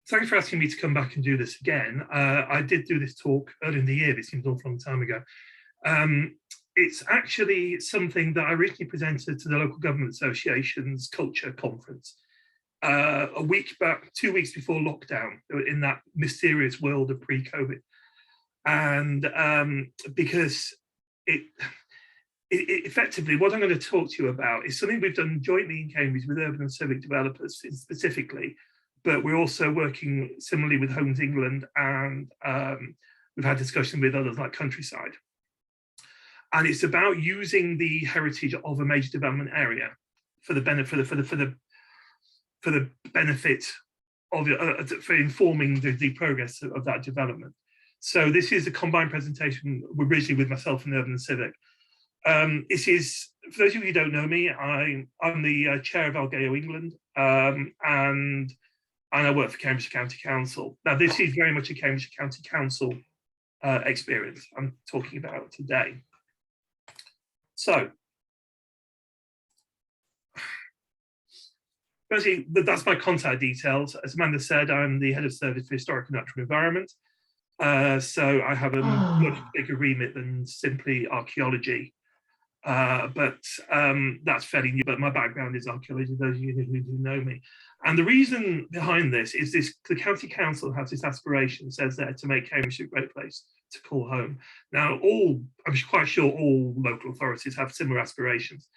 thanks for asking me to come back and do this again. I did do this talk early in the year. This seems an awful long time ago. It's actually something that I originally presented to the Local Government Association's Culture Conference a week back, 2 weeks before lockdown, in that mysterious world of pre-COVID. And because it effectively, what I'm going to talk to you about is something we've done jointly in Cambridge with urban and civic developers specifically, but we're also working similarly with Homes England, and we've had discussion with others like Countryside. And it's about using the heritage of a major development area for the benefit of for informing the progress of that development. So this is a combined presentation originally with myself and Urban and Civic. This is, for those of you who don't know me, I'm the chair of Algeo England, and I work for Cambridgeshire County Council. Now, this is very much a Cambridgeshire County Council experience I'm talking about today. So, firstly, that's my contact details. As Amanda said, I'm the head of service for historic and natural environment. So I have a much bigger remit than simply archaeology. But that's fairly new, but my background is archaeology, those of you who do know me. And the reason behind this is the County Council has this aspiration, says there, to make Cambridgeshire a great place to call home. Now, I'm quite sure all local authorities have similar aspirations,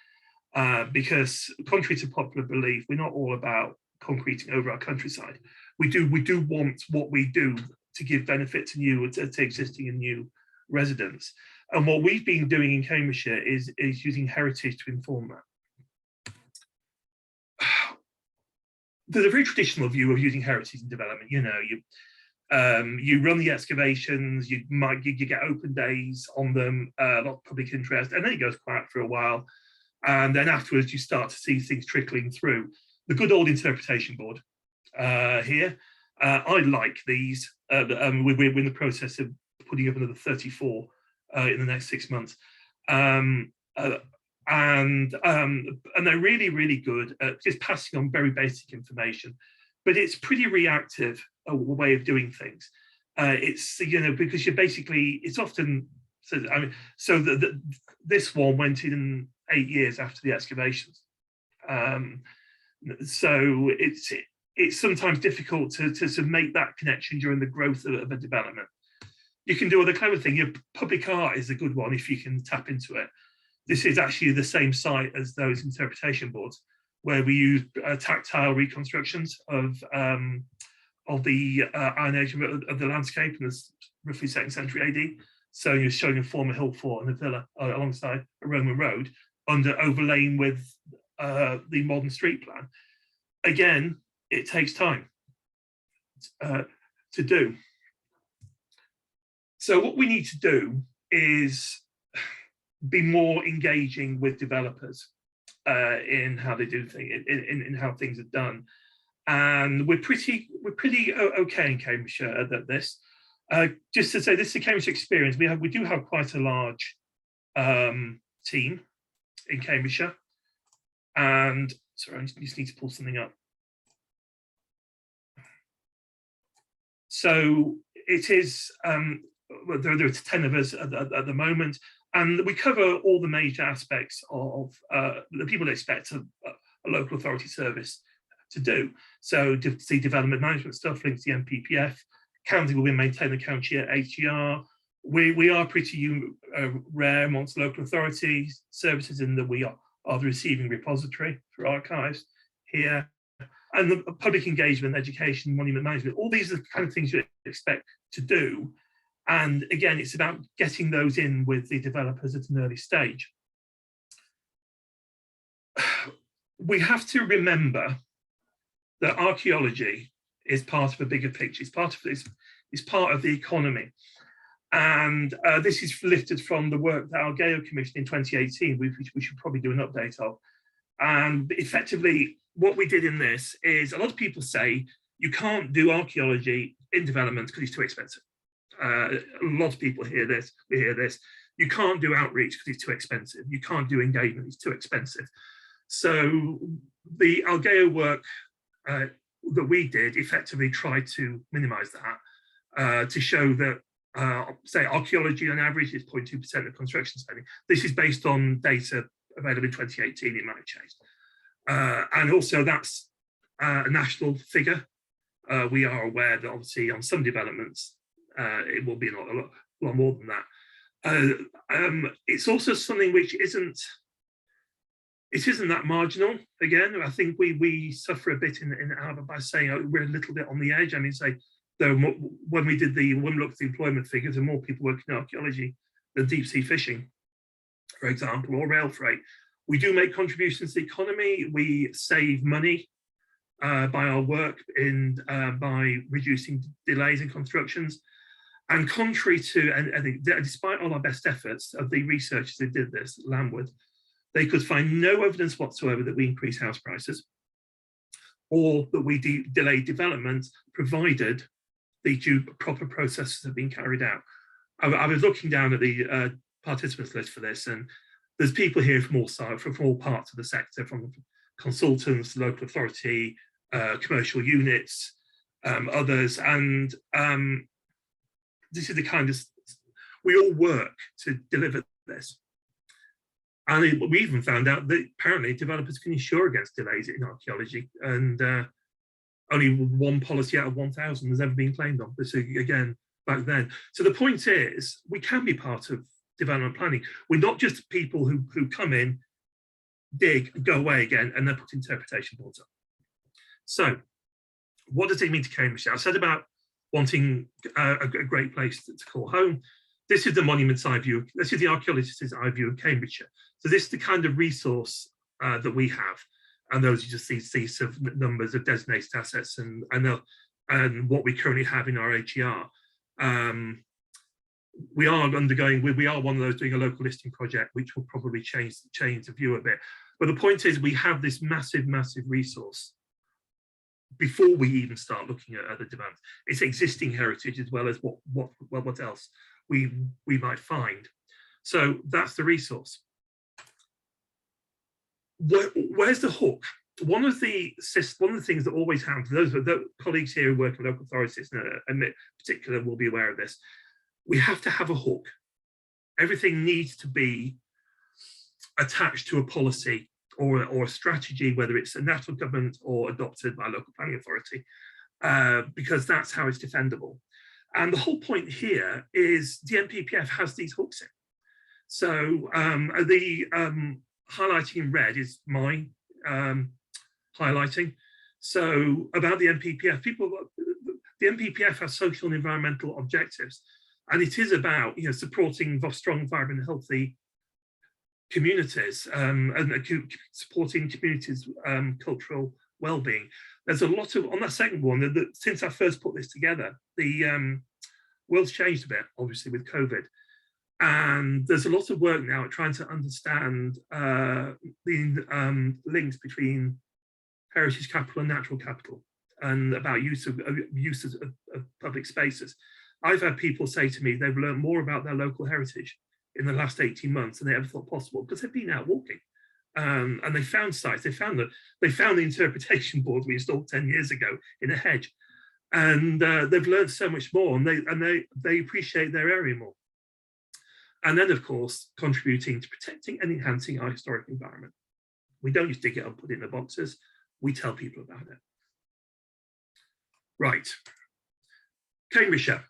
because contrary to popular belief, we're not all about concreting over our countryside. We do want what we do to give benefit to to existing and new residents. And what we've been doing in Cambridgeshire is using heritage to inform that. There's a very traditional view of using heritage in development. You know, you run the excavations, you get open days on them, a lot of public interest, and then it goes quiet for a while. And then afterwards, you start to see things trickling through. The good old interpretation board here. I like these. We're in the process of putting up another 34 in the next 6 months, and they're really, really good at just passing on very basic information, but it's pretty reactive way of doing things. It's, you know, because you're basically, it's often, so this one went in 8 years after the excavations, so it's sometimes difficult to make that connection during the growth of a development. You can do other clever thing. Your public art is a good one if you can tap into it. This is actually the same site as those interpretation boards, where we use tactile reconstructions of the Iron Age of the landscape in the roughly 2nd century AD. So you're showing a former hill fort and a villa alongside a Roman road, overlaying with the modern street plan. Again, it takes time to do. So what we need to do is be more engaging with developers in how they do things, in how things are done. And we're pretty okay in Cambridgeshire at this. Just to say, this is a Cambridgeshire experience. We do have quite a large team in Cambridgeshire. And sorry, I just need to pull something up. So it is, well, there are 10 of us at the moment, and we cover all the major aspects of the people that expect a local authority service to do. So the development management stuff linked to the NPPF, county will maintain the county HGR. We are pretty rare amongst local authority services in that we are the receiving repository for archives here. And the public engagement, education, monument management, all these are the kind of things you expect to do. And again, it's about getting those in with the developers at an early stage. We have to remember that archaeology is part of a bigger picture. It's part of the economy. And this is lifted from the work that Algeo commissioned in 2018, which we should probably do an update of. And effectively, what we did in this is, a lot of people say you can't do archaeology in development because it's too expensive. A lot of people hear this, we hear this. You can't do outreach because it's too expensive. You can't do engagement, it's too expensive. So the Algeo work that we did effectively tried to minimise that, to show that, say, archaeology on average is 0.2% of construction spending. This is based on data available in 2018, it might have changed. And also that's a national figure. We are aware that obviously on some developments, it will be a lot more than that. It's also something which isn't that marginal. Again, I think we suffer a bit in Albert by saying we're a little bit on the edge. I mean, say, when we looked at the employment figures, there are more people working in archaeology than deep sea fishing, for example, or rail freight. We do make contributions to the economy. We save money by our work by reducing delays in constructions. And contrary to, and despite all our best efforts of the researchers that did this, Lamwood, they could find no evidence whatsoever that we increase house prices or that we delay development, provided the proper processes have been carried out. I was looking down at the participants list for this, and there's people here from all parts of the sector, from consultants, local authority, commercial units, others, and this is the kind of, we all work to deliver this. And we even found out that apparently developers can insure against delays in archaeology, and only one policy out of 1,000 has ever been claimed on. This again, back then. So the point is, we can be part of development planning. We're not just people who come in, dig, and go away again, and then put interpretation boards up. So what does it mean to Cambridgeshire? I said about wanting a great place to call home. This is the monument's eye view. This is the archaeologist's eye view of Cambridgeshire. So this is the kind of resource that we have. And those are just these sort of numbers of designated assets and what we currently have in our HER. We are undergoing, we are one of those doing a local listing project, which will probably change the view a bit. But the point is, we have this massive resource before we even start looking at other demands. It's existing heritage as well as what else we might find. So that's the resource. Where's the hook? One of the things that always happens, those colleagues here who work in local authorities in particular will be aware of this, we have to have a hook. Everything needs to be attached to a policy or a strategy, whether it's a national government or adopted by a local planning authority, because that's how it's defendable. And the whole point here is the NPPF has these hooks in. So the highlighting in red is my highlighting. So about the NPPF, the NPPF has social and environmental objectives, and it is about supporting strong, vibrant, healthy communities and supporting communities' cultural well-being. There's a lot of, on that second one, that since I first put this together, the world's changed a bit, obviously, with COVID. And there's a lot of work now at trying to understand the links between heritage capital and natural capital, and about uses of public spaces. I've had people say to me they've learned more about their local heritage in the last 18 months than they ever thought possible, because they've been out walking. And they found sites, they found the interpretation board we installed 10 years ago in a hedge. And they've learned so much more, and they appreciate their area more. And then, of course, contributing to protecting and enhancing our historic environment. We don't just dig it up and put it in the boxes, we tell people about it. Right, Cambridgeshire.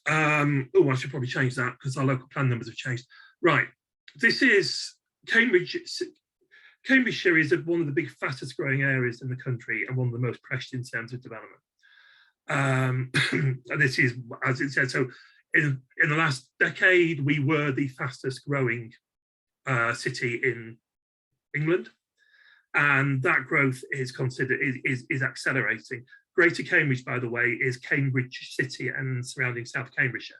Oh, I should probably change that because our local plan numbers have changed. Right, this is Cambridgeshire is one of the big, fastest growing areas in the country and one of the most pressed in terms of development. And this is, as it said, so in the last decade, we were the fastest growing city in England, and that growth is accelerating. Greater Cambridge, by the way, is Cambridge City and surrounding South Cambridgeshire.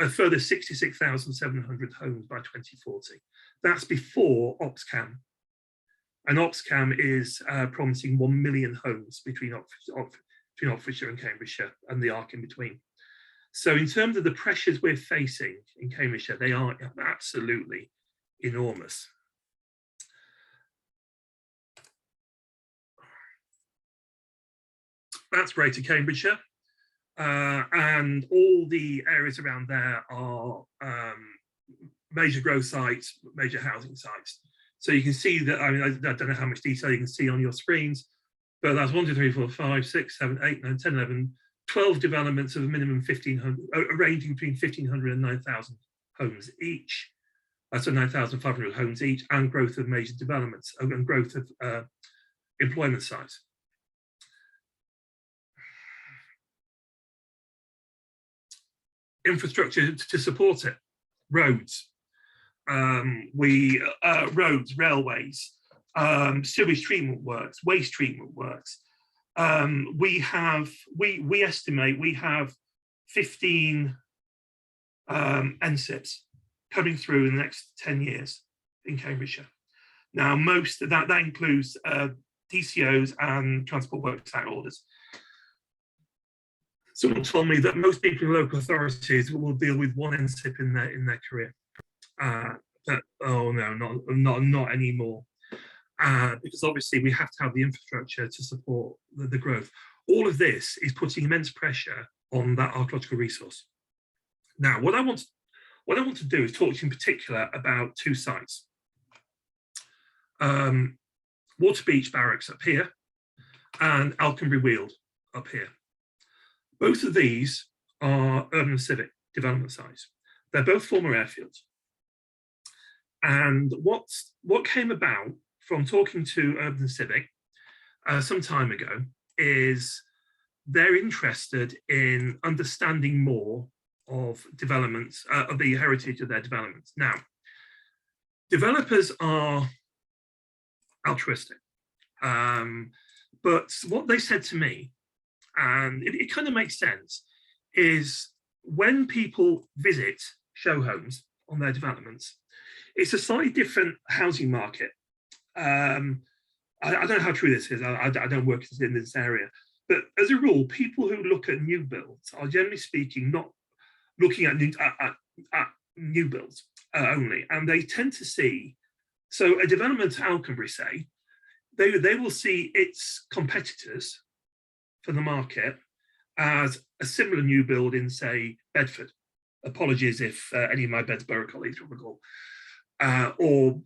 A further 66,700 homes by 2040. That's before Oxcam. And Oxcam is promising 1 million homes between Oxfordshire and Cambridgeshire, and the arc in between. So in terms of the pressures we're facing in Cambridgeshire, they are absolutely enormous. That's Greater Cambridgeshire. And all the areas around there are major growth sites, major housing sites. So you can see that, I mean, I don't know how much detail you can see on your screens, but that's 1, 2, 3, 4, 5, 6, 7, 8, 9, 10, 11, 12 developments of a minimum 1,500, ranging between 1,500 and 9,000 homes each. So 9,500 homes each, and growth of major developments and growth of employment sites. Infrastructure to support it, roads, roads, railways, sewage treatment works, waste treatment works. We estimate we have 15 NSIPs coming through in the next 10 years in Cambridgeshire. Now, most of that includes DCOs and transport works out orders. Someone told me that most people in local authorities will deal with one NSIP in their career. But oh no, not anymore. Because obviously we have to have the infrastructure to support the growth. All of this is putting immense pressure on that archaeological resource. Now, what I want to do is talk to you in particular about two sites. Waterbeach Barracks up here and Alconbury Weald up here. Both of these are urban and civic development sites. They're both former airfields. And what came about from talking to Urban and Civic some time ago is they're interested in understanding more of developments, of the heritage of their developments. Now, developers are altruistic, but what they said to me, and it kind of makes sense, is when people visit show homes on their developments, it's a slightly different housing market. I don't know how true this is. I don't work in this area, but as a rule, people who look at new builds are generally speaking not looking at new builds only, and they tend to see. So a development at Alconbury, say, they will see its competitors for the market as a similar new build in, say, Bedford. Apologies if any of my Bedsborough colleagues will recall, or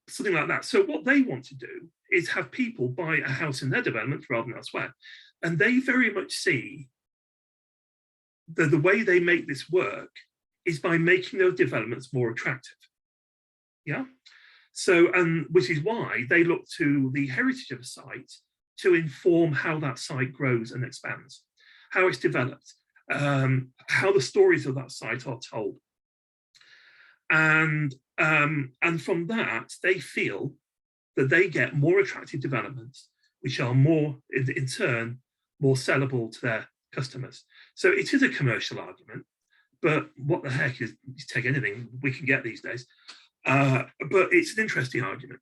something like that. So what they want to do is have people buy a house in their development rather than elsewhere, and they very much see the way they make this work is by making those developments more attractive. Yeah. So, and which is why they look to the heritage of a site to inform how that site grows and expands, how it's developed, how the stories of that site are told. And from that, they feel that they get more attractive developments, which are more, in turn, more sellable to their customers. So it is a commercial argument, but what the heck is, you take anything we can get these days. But it's an interesting argument.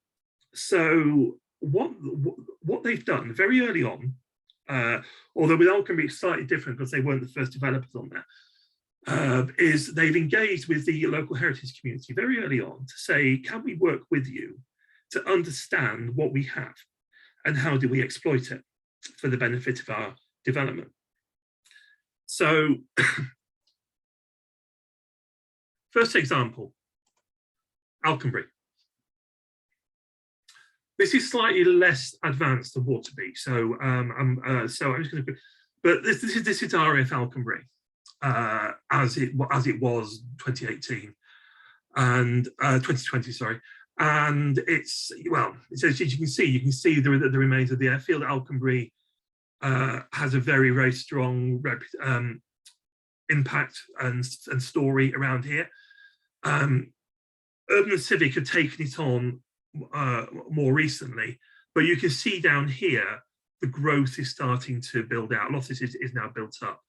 So what they've done very early on, although with Alconbury it's slightly different because they weren't the first developers on there, is they've engaged with the local heritage community very early on to say, can we work with you to understand what we have and how do we exploit it for the benefit of our development? So, first example, Alconbury. This is slightly less advanced than Waterbeach, so I'm just going to. But this is RAF Alconbury, as it was 2018 and 2020, sorry. And it's, well, as you can see the remains of the airfield. Alconbury has a very, very strong impact and story around here. Urban and Civic have taken it on more recently, but you can see down here the growth is starting to build out. A lot of this is now built up.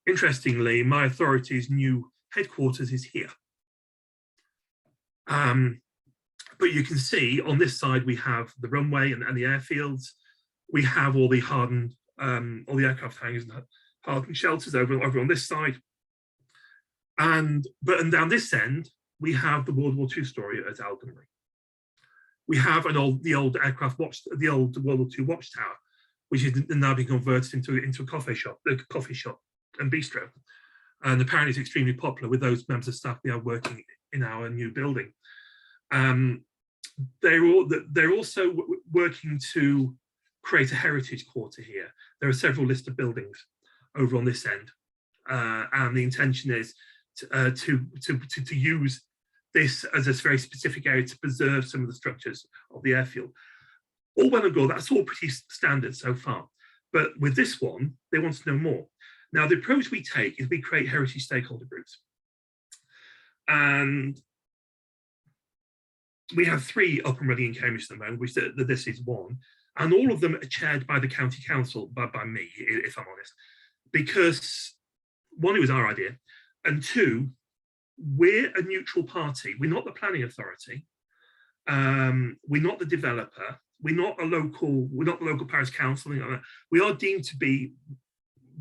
Interestingly, my authority's new headquarters is here. But you can see on this side we have the runway and the airfields. We have all the hardened, all the aircraft hangars and hardened shelters over on this side. And down this end we have the World War II story at Alconbury. We have the old aircraft watch, the old World War II watchtower, which is now being converted into a coffee shop and bistro. And apparently it's extremely popular with those members of staff we are working in our new building. They're also working to create a heritage quarter here. There are several listed buildings over on this end, and the intention is to use this as a very specific area to preserve some of the structures of the airfield. All well and good, that's all pretty standard so far. But with this one, they want to know more. Now, the approach we take is we create heritage stakeholder groups. And we have 3 up and running in Cambridge at the moment, which this is one. And all of them are chaired by the county council, by me, if I'm honest. Because, 1, it was our idea, and 2, we're a neutral party. We're not the planning authority. We're not the developer. We're not the local parish council. We are deemed to be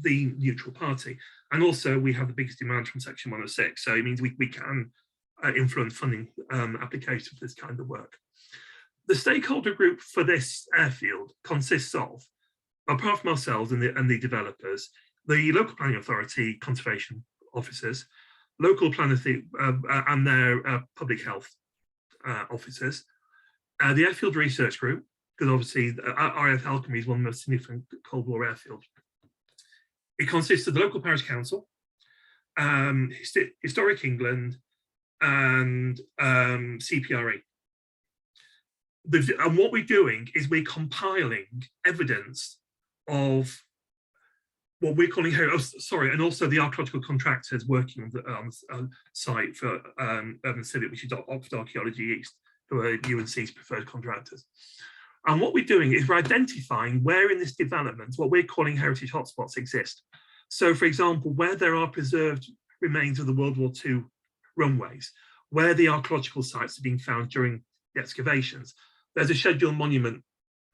the neutral party. And also we have the biggest demand from Section 106. So it means we can influence funding applications for this kind of work. The stakeholder group for this airfield consists of, apart from ourselves and the developers, the local planning authority conservation officers, local planning and their public health officers, the airfield research group, because obviously RAF Alconbury is one of the most significant Cold War airfields. It consists of the local parish council, Historic England, and CPRE. And what we're doing is we're compiling evidence of what we're calling and also the archaeological contractors working on the site for Urban Civic, which is Oxford Archaeology East, who are UNC's preferred contractors. And what we're doing is we're identifying where in this development what we're calling heritage hotspots exist. So, for example, where there are preserved remains of the World War II runways, where the archaeological sites are being found during the excavations. There's a scheduled monument.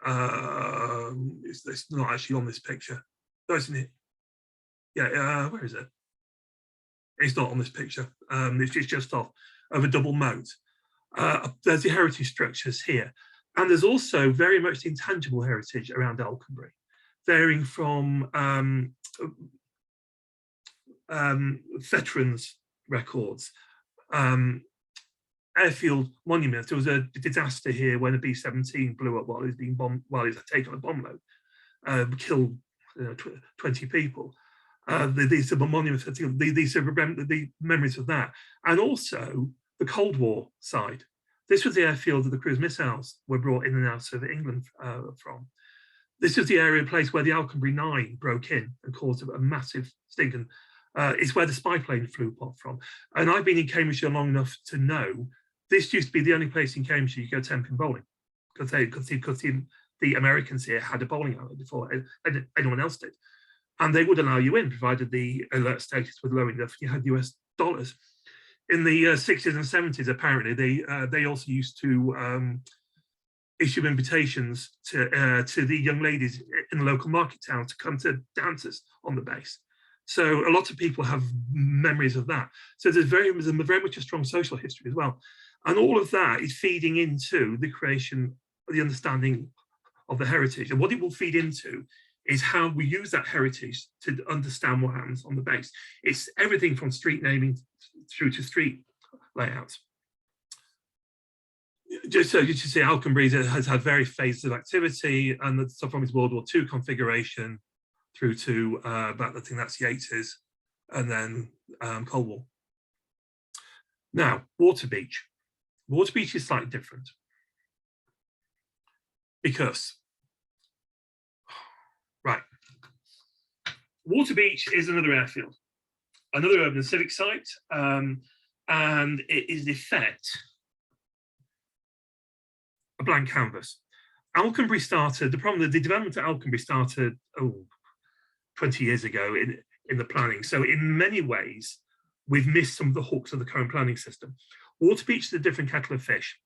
It's not actually on this picture. No, isn't it? Yeah, where is it? It's not on this picture. It's just off of a double moat. There's the heritage structures here. And there's also very much the intangible heritage around Alconbury, varying from veterans records, airfield monuments. There was a disaster here when a B-17 blew up while it was being bombed, while it was taken a bomb load, killed 20 people. These are monuments. These are the memories of that, and also the Cold War side. This was the airfield that the cruise missiles were brought in and out of England from. This is the area place where the Alconbury 9 broke in and caused a massive stink. And it's where the spy plane flew from. And I've been in Cambridgeshire long enough to know this used to be the only place in Cambridgeshire you go 10-pin bowling, because the Americans here had a bowling alley before anyone else did. And they would allow you in, provided the alert status was low enough, you had US dollars. In the 60s and 70s, apparently, they also used to issue invitations to the young ladies in the local market town to come to dances on the base. So a lot of people have memories of that. So there's very much a strong social history as well. And all of that is feeding into the creation, the understanding of the heritage. And what it will feed into is how we use that heritage to understand what happens on the base. It's everything from street naming through to street layouts. Just so you can see, Alconbury has had various phases of activity, and so from its World War II configuration through to about, I think that's the 80s, and then Cold War. Now, Waterbeach. Waterbeach is slightly different because, right, Waterbeach is another airfield, another urban civic site, and it is in effect a blank canvas. Alconbury started, the development of Alconbury started 20 years ago in the planning. So in many ways, we've missed some of the hooks of the current planning system. Waterbeach is a different kettle of fish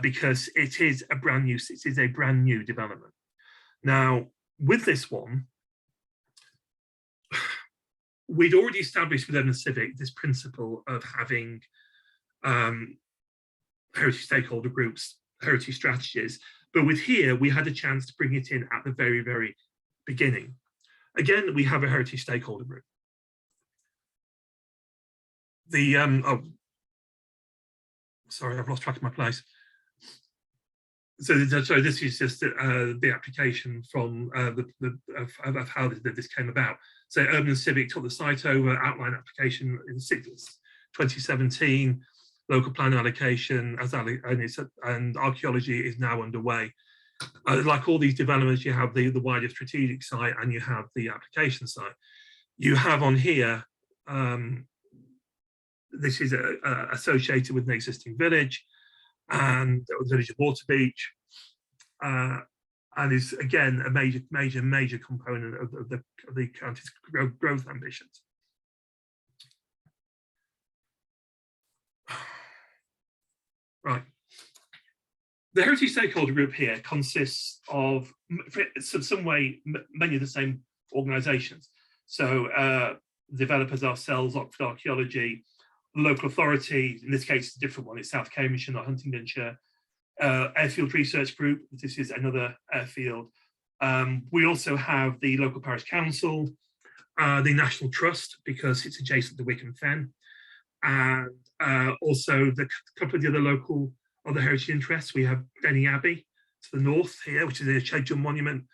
because it is a brand new development. Now, with this one, we'd already established with Urban Civic this principle of having heritage stakeholder groups heritage strategies. But with here, we had a chance to bring it in at the very, very beginning. Again, we have a heritage stakeholder group. Oh, sorry, I've lost track of my place. So this is just the application from of how this came about. So Urban and Civic took the site over, outline application in 2017, local plan allocation, and archaeology is now underway. Like all these developments, you have the wider strategic site and you have the application site. You have on here, this is associated with an existing village, and the village of Waterbeach, and is again a major component of the county's growth ambitions. Right. The heritage stakeholder group here consists of, in some way, many of the same organisations. So developers ourselves, Oxford Archaeology, local authority, in this case it's a different one, it's South Cambridgeshire, not Huntingdonshire, Airfield Research Group, this is another airfield. We also have the local parish council, the National Trust, because it's adjacent to Wickham Fen, and also the couple of the other local heritage interests. We have Denny Abbey to the north here, which is a scheduled monument,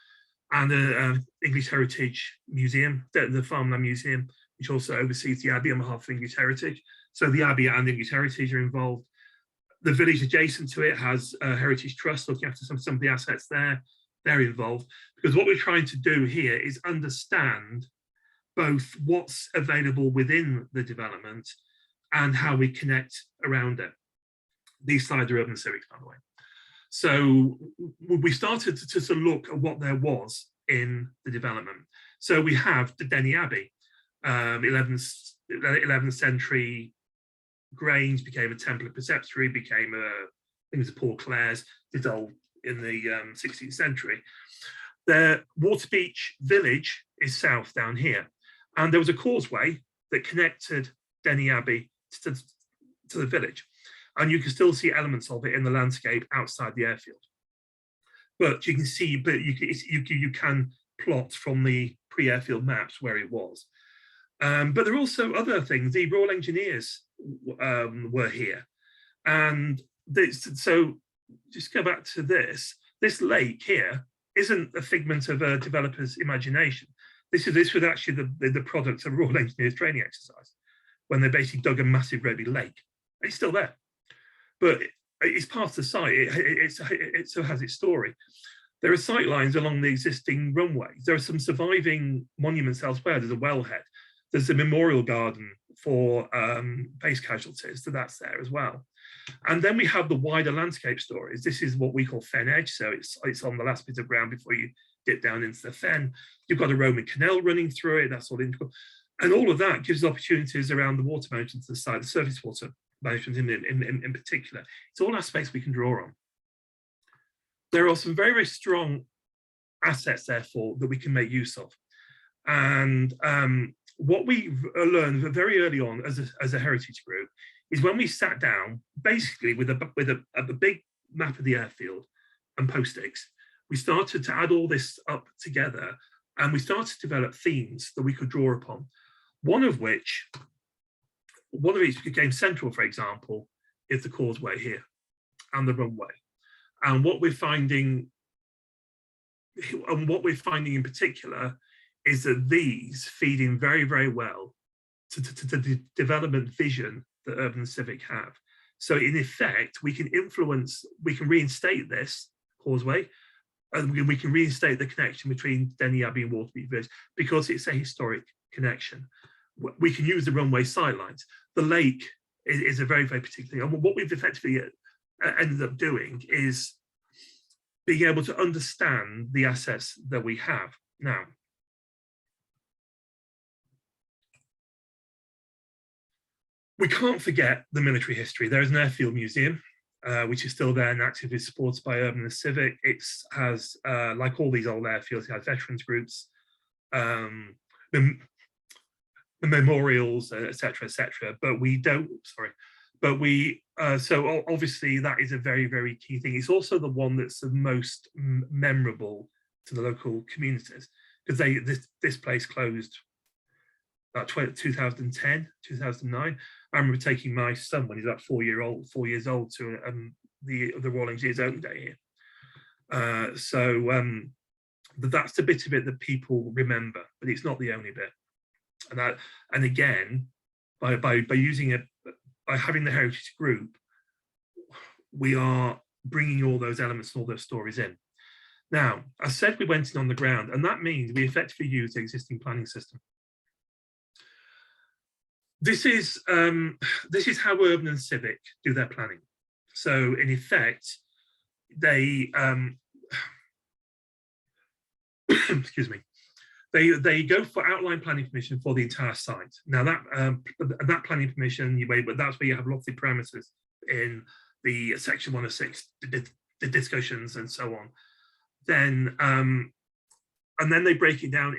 and the English Heritage Museum, the Farmland Museum, which also oversees the Abbey on behalf of English Heritage. So the Abbey and English Heritage are involved. The village adjacent to it has a Heritage Trust looking after some of the assets there. They're involved, because what we're trying to do here is understand both what's available within the development and how we connect around it. These slides are urban civics, by the way. So we started to look at what there was in the development. So we have the Denny Abbey, 11th century Grange, became a temple of preceptory, became I think it was a Paul Clare's, dissolved in the 16th century. The Waterbeach village is south down here, and there was a causeway that connected Denny Abbey to the village, and you can still see elements of it in the landscape outside the airfield. But you can see, you can plot from the pre-airfield maps where it was. But there are also other things. The Royal Engineers were here, and so just go back to this. This lake here isn't a figment of a developer's imagination. This was actually the product of Royal Engineers training exercise, when they basically dug a massive Roby lake. It's still there, but it's part of the site. It still has its story. There are sight lines along the existing runways. There are some surviving monuments elsewhere. There's a wellhead. There's a memorial garden for base casualties, so that's there as well. And then we have the wider landscape stories. This is what we call Fen Edge, so it's on the last bit of ground before you dip down into the fen. You've got a Roman canal running through it, that's all integral. And all of that gives opportunities around the water management to the side, the surface water management in particular. It's all aspects we can draw on. There are some very, very strong assets, therefore, that we can make use of. And what we learned very early on as a heritage group is when we sat down, basically with a big map of the airfield and post-its, we started to add all this up together, and we started to develop themes that we could draw upon. One of which became central, for example, is the causeway here and the runway. And what we're finding in particular is that these feed in very, very well to the development vision that Urban and Civic have. So in effect, we can reinstate this causeway, and we can reinstate the connection between Denny Abbey and Waterbeach Village because it's a historic connection. We can use the runway sidelines. The lake is a very, very particular thing. And what we've effectively ended up doing is being able to understand the assets that we have now. We can't forget the military history. There is an airfield museum, which is still there and actively supported by Urban and Civic. It has, like all these old airfields, it has veterans groups, the memorials, etc., etc. But we So obviously that is a very, very key thing. It's also the one that's the most memorable to the local communities, because this place closed about 2010, 2009. I remember taking my son when he's about 4 years old to the Royal Engineers Open Day here. But that's the bit of it that people remember, but it's not the only bit. And again, by having the heritage group, we are bringing all those elements and all those stories in. Now, I said we went in on the ground, and that means we effectively use the existing planning system. This is how urban and civic do their planning. So in effect, they excuse me, they go for outline planning permission for the entire site. Now that planning permission, but that's where you have lots of parameters in the section 106, the discussions and so on. Then and then they break it down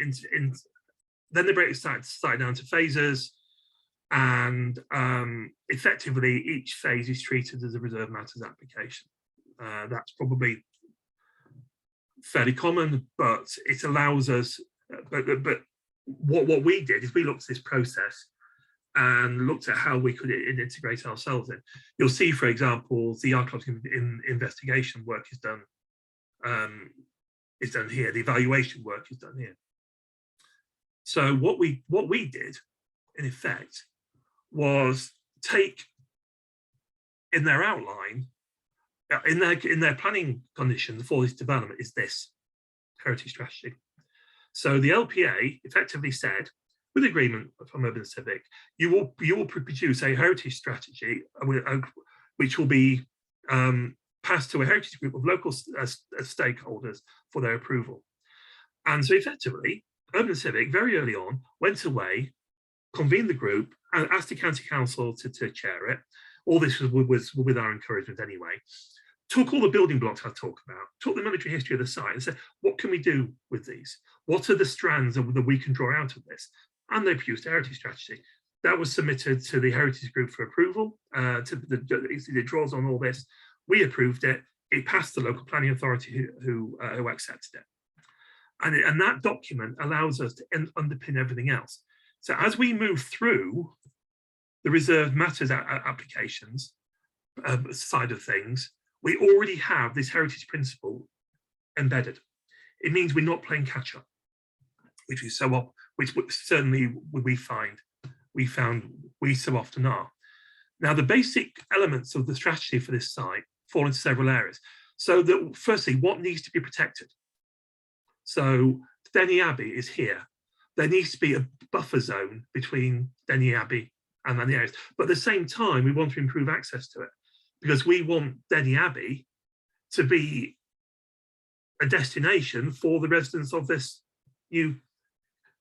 then they break the site down to phases, and effectively each phase is treated as a reserve matters application. That's probably fairly common, but it allows us. But what we did is we looked at this process and looked at how we could integrate ourselves in. You'll see, for example, the archaeological investigation work is done here. The evaluation work is done here. So what we did, in effect, was take in their outline, in their planning conditions for this development, is this heritage strategy. So the LPA effectively said, with agreement from Urban Civic, you will produce a heritage strategy which will be passed to a heritage group of local stakeholders for their approval. And so effectively, Urban Civic very early on went away, convened the group, and asked the county council to chair it. All this was with our encouragement anyway. Took all the building blocks I talked about, took the military history of the site and said, what can we do with these? What are the strands that we can draw out of this? And they produced a heritage strategy. That was submitted to the heritage group for approval. It draws on all this. We approved it. It passed the local planning authority who accepted it. And that document allows us to underpin everything else. So as we move through the reserved matters applications side of things, we already have this heritage principle embedded. It means we're not playing catch up, which certainly we found we so often are. Now, the basic elements of the strategy for this site fall into several areas. So that firstly, what needs to be protected? So Denny Abbey is here. There needs to be a buffer zone between Denny Abbey and the areas. But at the same time, we want to improve access to it, because we want Denny Abbey to be a destination for the residents of this new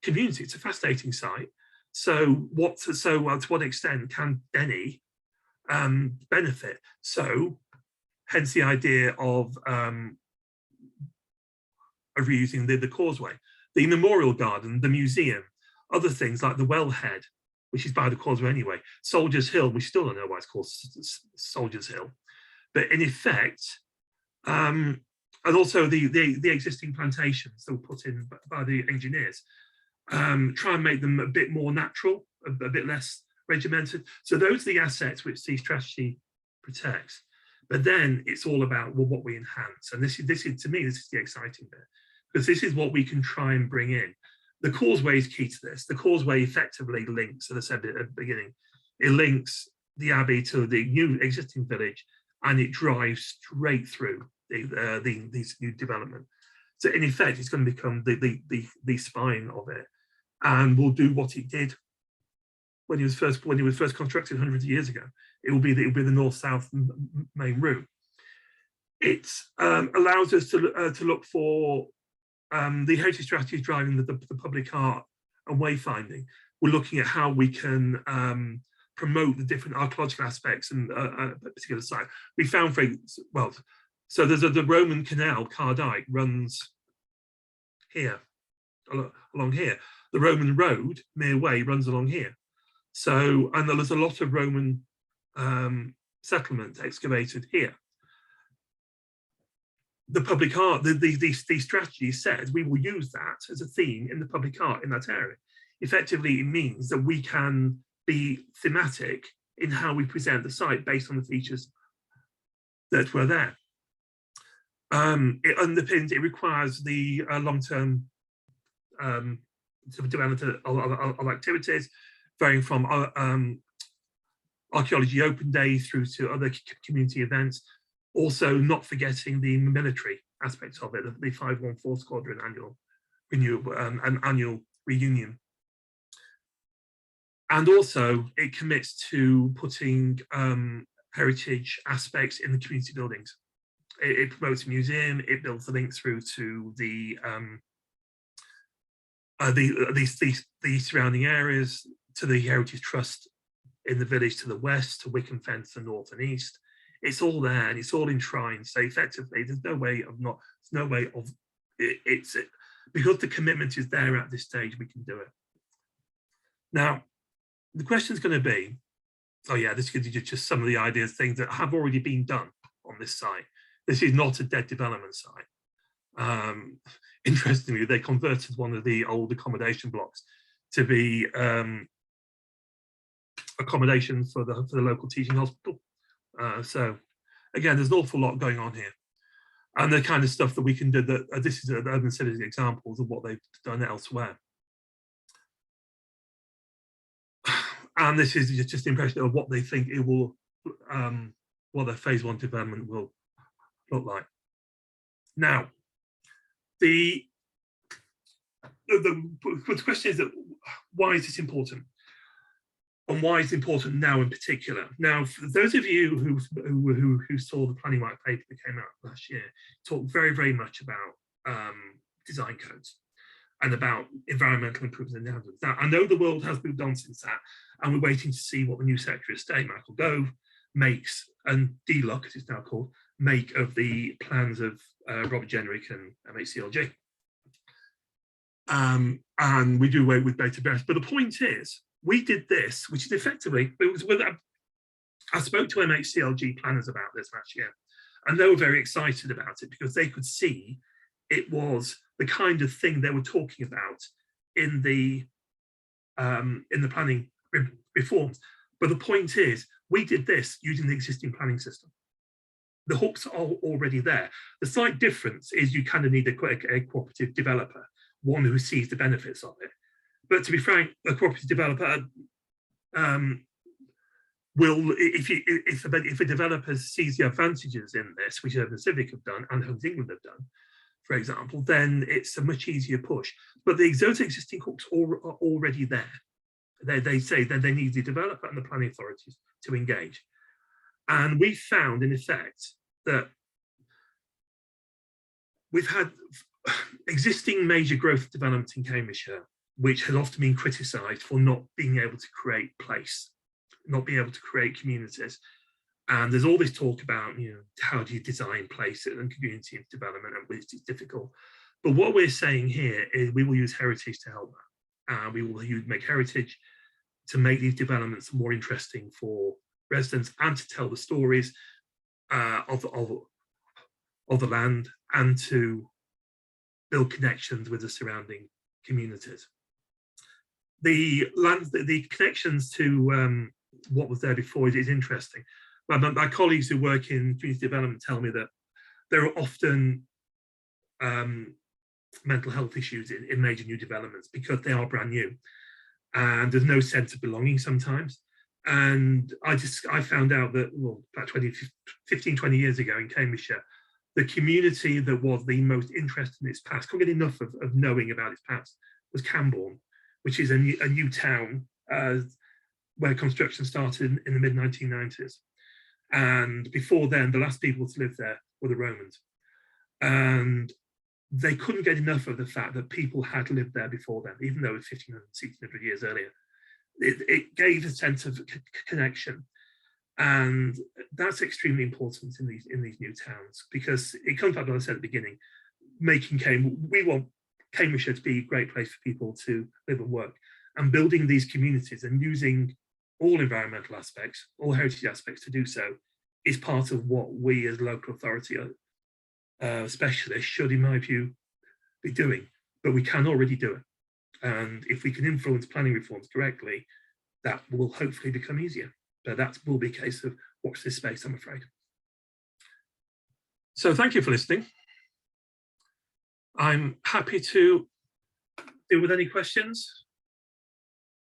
community. It's a fascinating site. So to what extent can Denny benefit? So hence the idea of reusing the causeway, the memorial garden, the museum, other things like the wellhead, which is by the causeway anyway, Soldiers Hill, we still don't know why it's called Soldiers Hill, but in effect, and also the existing plantations that were put in by the engineers, try and make them a bit more natural, a bit less regimented. So those are the assets which the strategy protects. But then it's all about, well, what we enhance. And this is to me, this is the exciting bit, because this is what we can try and bring in. The causeway is key to this. The causeway effectively links, as I said at the beginning, it links the Abbey to the new existing village, and it drives straight through these new development. So in effect, it's going to become the spine of it, and will do what it did when it was first constructed hundreds of years ago. It will be the north-south main route. It allows us to look for the heritage strategies driving the public art and wayfinding. We're looking at how we can promote the different archaeological aspects and a particular site. We found, so there's the Roman canal, Cardyke, runs here, along here. The Roman road, Mere Way, runs along here. So, and there's a lot of Roman settlement excavated here. The public art, these strategies said we will use that as a theme in the public art in that area. Effectively, it means that we can be thematic in how we present the site based on the features that were there. It underpins, it requires the long-term development of activities, varying from archaeology open day through to other community events. Also, not forgetting the military aspects of it, the 514 Squadron annual reunion. And also, it commits to putting heritage aspects in the community buildings. It promotes a museum. It builds the link through to the surrounding areas, to the Heritage Trust in the village to the west, to Wickham Fen to the north and east. It's all there and it's all enshrined. So effectively, there's no way of not. There's no way of it's because the commitment is there at this stage. We can do it. Now, the question is going to be, oh yeah, this is just some of the ideas, things that have already been done on this site. This is not a dead development site. Interestingly, they converted one of the old accommodation blocks to be accommodation for the local teaching hospital. So again, there's an awful lot going on here, and the kind of stuff that we can do. That this is urban cities examples of what they've done elsewhere. And this is just the impression of what they think it will, what their phase 1 development will look like. Now, the question is that why is this important? And why is it important now in particular? Now, for those of you who saw the planning white paper that came out last year, talked very, very much about design codes and about environmental improvements in neighbourhoods. Now, I know the world has moved on since that, and we're waiting to see what the new Secretary of State, Michael Gove, makes, and DLUC, as it's now called, make of the plans of Robert Jenrick and MHCLG. And we do wait with bated breath. But the point is, we did this, which is effectively, it was with, I spoke to MHCLG planners about this last year, and they were very excited about it because they could see it was the kind of thing they were talking about in the planning reforms. But the point is, we did this using the existing planning system. The hooks are already there. The slight difference is you kind of need a cooperative developer, one who sees the benefits of it. But to be frank, a cooperative developer will, if a developer sees the advantages in this, which Urban Civic have done and Homes England have done, for example, then it's a much easier push. But those existing hooks are already there. They say that they need the developer and the planning authorities to engage. And we found, in effect, that we've had existing major growth development in Cambridgeshire, which has often been criticised for not being able to create place, not being able to create communities. And there's all this talk about, you know, how do you design place and community development, and which is difficult. But what we're saying here is we will use heritage to help that. We will make heritage to make these developments more interesting for residents and to tell the stories of the land and to build connections with the surrounding communities. The connections to what was there before is interesting. My colleagues who work in community development tell me that there are often mental health issues in major new developments because they are brand new and there's no sense of belonging sometimes. And I found out that, well, about 15, 20 years ago in Cambridgeshire, the community that was the most interested in its past, couldn't get enough of knowing about its past, was Camborne, which is a new town where construction started in the mid-1990s. And before then, the last people to live there were the Romans. And they couldn't get enough of the fact that people had lived there before them, even though it was 1500, 1600 years earlier. It gave a sense of connection. And that's extremely important in these new towns, because it comes back to what I said at the beginning, we want Cambridgeshire to be a great place for people to live and work, and building these communities and using all environmental aspects, all heritage aspects to do so is part of what we as local authority specialists should, in my view, be doing. But we can already do it. And if we can influence planning reforms correctly, that will hopefully become easier. But that will be a case of watch this space, I'm afraid. So thank you for listening. I'm happy to deal with any questions.